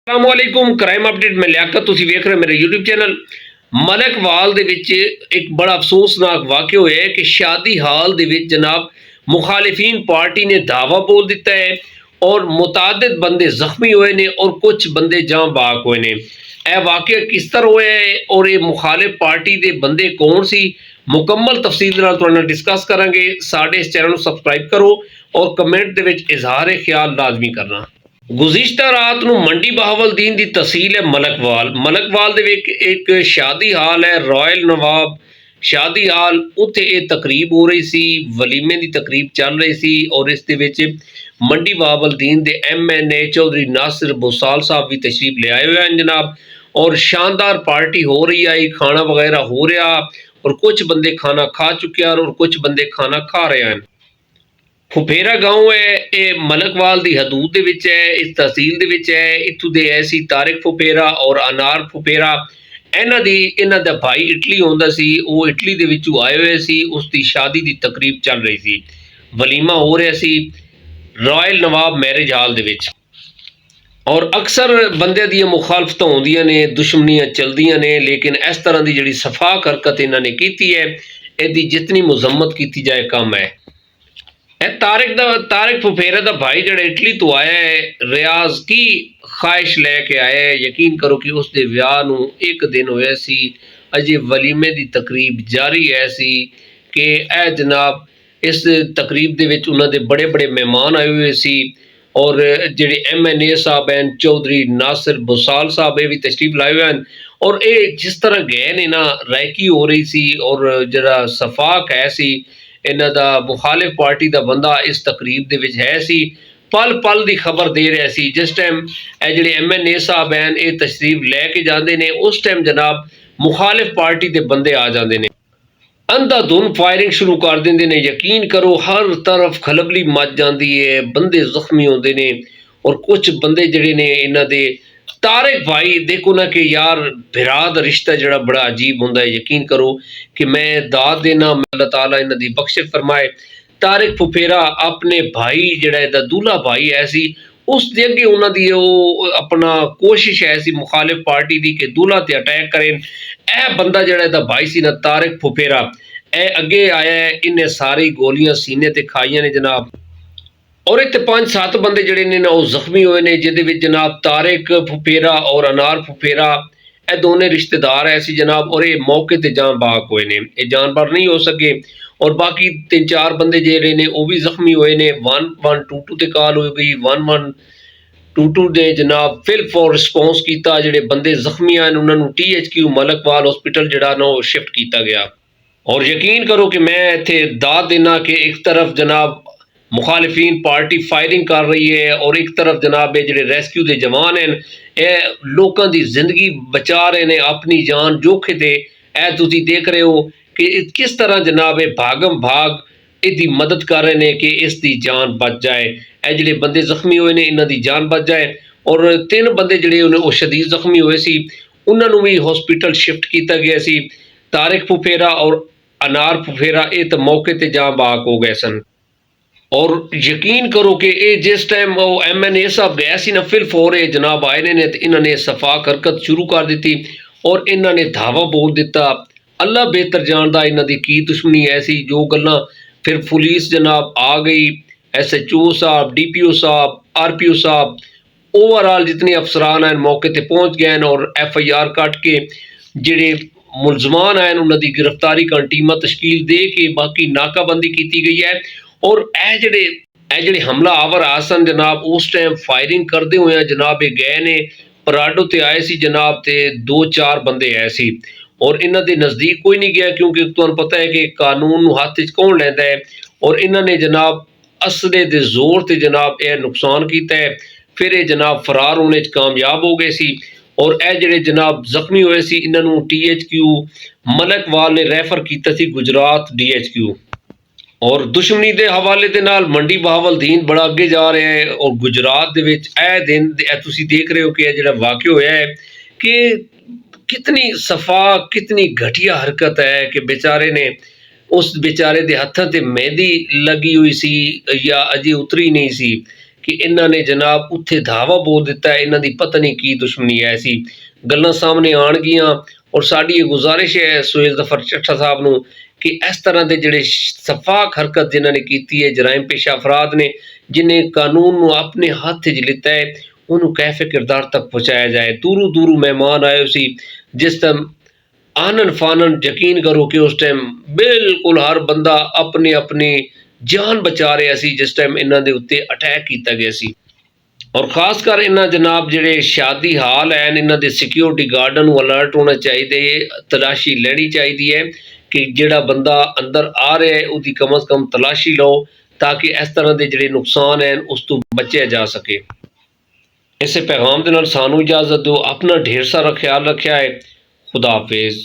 अस्सलामुअलैकुम crime update में लियाकत तुसी वेख रहे मेरे यूट्यूब चैनल मलकवाल दे विच एक बड़ा अफसोसनाक वाक़या होया है कि शादी हाल दे विच जनाब मुखालिफिन पार्टी ने दावा बोल दिता है और मुतादिद बंदे जख्मी हुए ने और कुछ बंदे जां बाग हुए ने। यह वाक़या किस तरह होया है और ये मुखालिफ पार्टी दे बंदे कौन सी मुकम्मल तफसील नाल तुहाडे नाल डिस्कस करांगे। साडे इस चैनल को सबसक्राइब करो और कमेंट दे विच इजहार ख्याल लाजमी करना। गुज़िश्ता रात ਨੂੰ ਮੰਡੀ ਬਹਾਵਲਦੀਨ ਦੀ ਤਹਿਸੀਲ ਹੈ ਮਲਕਵਾਲ ਦੇ ਵਿੱਚ ਇੱਕ ਸ਼ਾਦੀ ਹਾਲ ਹੈ ਰਾਇਲ ਨਵਾਬ ਸ਼ਾਦੀ ਹਾਲ। ਉੱਥੇ ਇਹ ਤਕਰੀਬ ਹੋ ਰਹੀ ਸੀ, ਵਲੀਮੇ ਦੀ ਤਕਰੀਬ ਚੱਲ ਰਹੀ ਸੀ ਔਰ ਇਸ ਦੇ ਵਿੱਚ ਮੰਡੀ ਬਹਾਵਲਦੀਨ ਦੇ MNA ਚੌਧਰੀ ਨਾਸਿਰ ਬੁਸਾਲ ਸਾਹਿਬ ਵੀ ਤਸ਼ਰੀਫ ਲਿਆਏ ਹੋਏ ਹਨ जनाब। और शानदार पार्टी हो रही है, खाना वगैरह हो रहा और कुछ बंदे खाना खा चुके हैं और कुछ बंदे खाना खा रहे हैं। फुफेरा गाँव है, ये मलकवाल की हदूद दे विच है, इस तहसील दे विच है। इत्थों दे ऐसी तारिक फुफेरा और अनार फुफेरा इन्हां दा भाई इटली होंदा सी, वो इटली दे विचों आए हुए सी। उसकी शादी की तकरीब चल रही सी, वलीमा हो रहा सी रॉयल नवाब मैरिज हाल दे विच। और अक्सर बंदे दी मुखालफत होंदियां ने, दुश्मनियां चलदियां ने, लेकिन इस तरह की जिहड़ी सफाक हरकत इन्हां ने कीती है, इहदी जितनी मुजम्मत की जाए कम है। तारिक फुफेरा का भाई जो इटली तो आया है, रियाज की ख्वाहिश लैके आया है। यकीन करो कि उसके विआह नूं एक दिन होया सी, अजे वलीमे की तकरीब जारी है सी कि ए जनाब इस तकरीब दे विच उन्हां दे बड़े बड़े मेहमान आए हुए सी और जिहड़े MNA साहब हैं चौधरी नासिर बुसाल साहब ये भी तशरीफ लाए हुए हैं। और ये जिस तरह गए ने ना, रैकी हो रही सी और जरा सफाक है सी। इन्हां दा मुखालिफ पार्टी का बंदा इस तकरीब दे विच है सी, पल पल की खबर दे रहा सी। जिस टाइम ये जिहड़े MNA साहब हैं ये तशरीफ लैके जाते हैं, उस टाइम जनाब मुखालिफ पार्टी के बंदे आ जाते हैं, अंधाधुंध फायरिंग शुरू कर देंगे ने। यकीन करो हर तरफ खलबली मच जाती है, बंदे जख्मी होते हैं और कुछ बंदे जिहड़े ने इन्हां दे तारिक भाई देखो ना कि यार भरा दा रिश्ता जड़ा बड़ा अजीब होंदा है। यकीन करो कि मैं दाद देना अल्लाह ताला इन्हां दी बख्शिश फरमाए। तारिक फुफेरा अपने भाई जड़ा इहदा दूल्हा भाई है सी, उस दे अगे उन्हां दी अपना कोशिश है सी मुखालिफ पार्टी दी कि दूल्हा ते अटैक करें। ए बंदा जड़ा इहदा भाई सी ना तारिक फुफेरा, ए अगे आया है, इन्हें सारी गोलियां सीने ते खाइयां ने जनाब। और इतने 5-7 बंदे जड़े ने ना वो जख्मी हुए ने, जिहदे विच जनाब तारिक फुफेरा और अनार फुफेरा ये दोनों रिश्तेदार ऐसे जनाब। और ये मौके ते जान बाग हुए ने, ये जानवर नहीं हो सके। और बाकी 3-4 बंदे जेड़े ने वो भी जख्मी हुए ने। 1122 ते कॉल हो गई, 1122 ने जनाब फिल फॉर रिस्पॉन्स किया। जिहड़े बंदे जख्मी हैं उन्होंने THQ मलकवाल हॉस्पिटल जड़ा ना वो शिफ्ट किया गया। और यकीन करो कि मैं इत्थे दाद देना कि एक तरफ जनाब मुखालिफिन पार्टी फायरिंग कर रही है और एक तरफ जनाब ये जिहड़े रेस्क्यू के जवान हैं ये लोगों की जिंदगी बचा रहे हैं, अपनी जान जोखे ते। ए तुसीं देख रहे हो कि किस तरह जनाब ये भागम भाग इसकी मदद कर रहे हैं कि इसकी जान बच जाए। ए जिहड़े बंदे जख्मी हुए ने इन्हां दी जान बच जाए। और 3 बंदे जिहड़े वो शदीद जख्मी हुए सी उन्होंने भी हॉस्पिटल शिफ्ट किया गया सी। तारिक फुफेरा और अनार फुफेरा ये तो मौके ते जान बाग हो गए सन। और यकीन करो कि ये जिस टाइम वो MNA साहब गया सी ना फिल फोर ये जनाब आए ने तो इन्होंने सफाक हरकत शुरू कर दी और इन्होंने धावा बोल दिता। अल्लाह बेहतर जानता इन्हों की की दुश्मनी ऐसी जो गल्लां। फिर पुलिस जनाब आ गई, SHO साहब, DPO साहब, RPO साहब, ओवरऑल जितने अफसरान हैं मौके पर पहुँच गए हैं और FIR कट के जिहड़े मुलजमान हैं उन्होंने गिरफ्तारी कर टीमां तश्कील दे के बाकी नाकाबंदी की गई है। और ए जिहड़े हमला आवर आसन जनाब उस टाइम फायरिंग करते हुए जनाब ये गए ने पराडो ते आए सी जनाब ते 2-4 बंदे आए सी और इन्हां दे नज़दीक कोई नहीं गया क्योंकि तुहानूं पता है कि कानून नूं हत्थ च कौन लैंदा है। और इन्हां ने जनाब असले दे जोर ते जनाब यह नुकसान किया है। फिर ये जनाब फरार होने च कामयाब हो गए सी और ए जिहड़े जनाब जख्मी हुए सी इन्हां नूं THQ मलकवाल ने रैफर किया सी गुजरात DHQ। और दुश्मनी के हवाले के नाल मंडी बहावलदीन बड़ा अगे जा रहा है। और गुजरात दे विच ए दिन तुसीं देख रहे हो कि जिहड़ा वाक़या होया है कि कितनी सफा कितनी घटिया हरकत है कि बेचारे ने उस बेचारे के हत्थों ते मेहंदी लगी हुई सी या अजे उतरी नहीं सी ਕਿ ਇਹਨਾਂ ਨੇ ਜਨਾਬ ਉੱਥੇ ਧਾਵਾ ਬੋਲ ਦਿੱਤਾ, ਇਹਨਾਂ ਦੀ ਪਤਾ ਨਹੀਂ ਕੀ ਦੁਸ਼ਮਣੀ ਐਸੀ ਗੱਲਾਂ ਸਾਹਮਣੇ ਆਉਣਗੀਆਂ। ਔਰ ਸਾਡੀ ਇਹ ਗੁਜ਼ਾਰਿਸ਼ ਹੈ ਸੁਹੇਲ ਜ਼ਫਰ ਚੱਠਾ ਸਾਹਿਬ ਨੂੰ ਕਿ ਇਸ ਤਰ੍ਹਾਂ ਦੇ ਜਿਹੜੇ ਸਫਾਕ ਹਰਕਤ ਜਿਨ੍ਹਾਂ ਨੇ ਕੀਤੀ ਹੈ, ਜਰਾਇਮ ਪੇਸ਼ਾ ਅਫਰਾਦ ਨੇ, ਜਿਨੇ ਕਾਨੂੰਨ ਨੂੰ ਆਪਣੇ ਹੱਥ 'ਚ ਲਿੱਤਾ ਹੈ, ਉਹਨੂੰ ਕੈਫੇ ਕਿਰਦਾਰ ਤੱਕ ਪਹੁੰਚਾਇਆ ਜਾਏ। ਦੂਰੋਂ ਦੂਰੋਂ ਮਹਿਮਾਨ ਆਏ ਸੀ, ਜਿਸ ਟਾਈਮ ਆਨਨ ਫਾਨਨ ਯਕੀਨ ਕਰੋ ਕਿ ਉਸ ਟਾਈਮ ਬਿਲਕੁਲ ਹਰ ਬੰਦਾ ਆਪਣੀ ਆਪਣੀ ਜਾਨ ਬਚਾ ਰਿਹਾ ਸੀ ਜਿਸ ਟਾਈਮ ਇਹਨਾਂ ਦੇ ਉੱਤੇ ਅਟੈਕ ਕੀਤਾ ਗਿਆ ਸੀ। ਔਰ ਖਾਸ ਕਰ ਇਹਨਾਂ ਜਨਾਬ ਜਿਹੜੇ ਸ਼ਾਦੀ ਹਾਲ ਹਨ, ਇਹਨਾਂ ਦੇ ਸਿਕਿਉਰਿਟੀ ਗਾਰਡਾਂ ਨੂੰ ਅਲਰਟ ਹੋਣਾ ਚਾਹੀਦਾ ਹੈ, ਤਲਾਸ਼ੀ ਲੈਣੀ ਚਾਹੀਦੀ ਹੈ ਕਿ ਜਿਹੜਾ ਬੰਦਾ ਅੰਦਰ ਆ ਰਿਹਾ ਹੈ ਉਹਦੀ ਕਮ ਅਜ਼ ਕਮ ਤਲਾਸ਼ੀ ਲਓ, ਤਾਂ ਕਿ ਇਸ ਤਰ੍ਹਾਂ ਦੇ ਜਿਹੜੇ ਨੁਕਸਾਨ ਹਨ ਉਸ ਤੋਂ ਬਚਿਆ ਜਾ ਸਕੇ। ਇਸੇ ਪੈਗਾਮ ਦੇ ਨਾਲ ਸਾਨੂੰ ਇਜਾਜ਼ਤ ਦਿਓ। ਆਪਣਾ ਢੇਰ ਸਾਰਾ ਖਿਆਲ ਰੱਖਿਆ ਹੈ। खुदा हाफिज।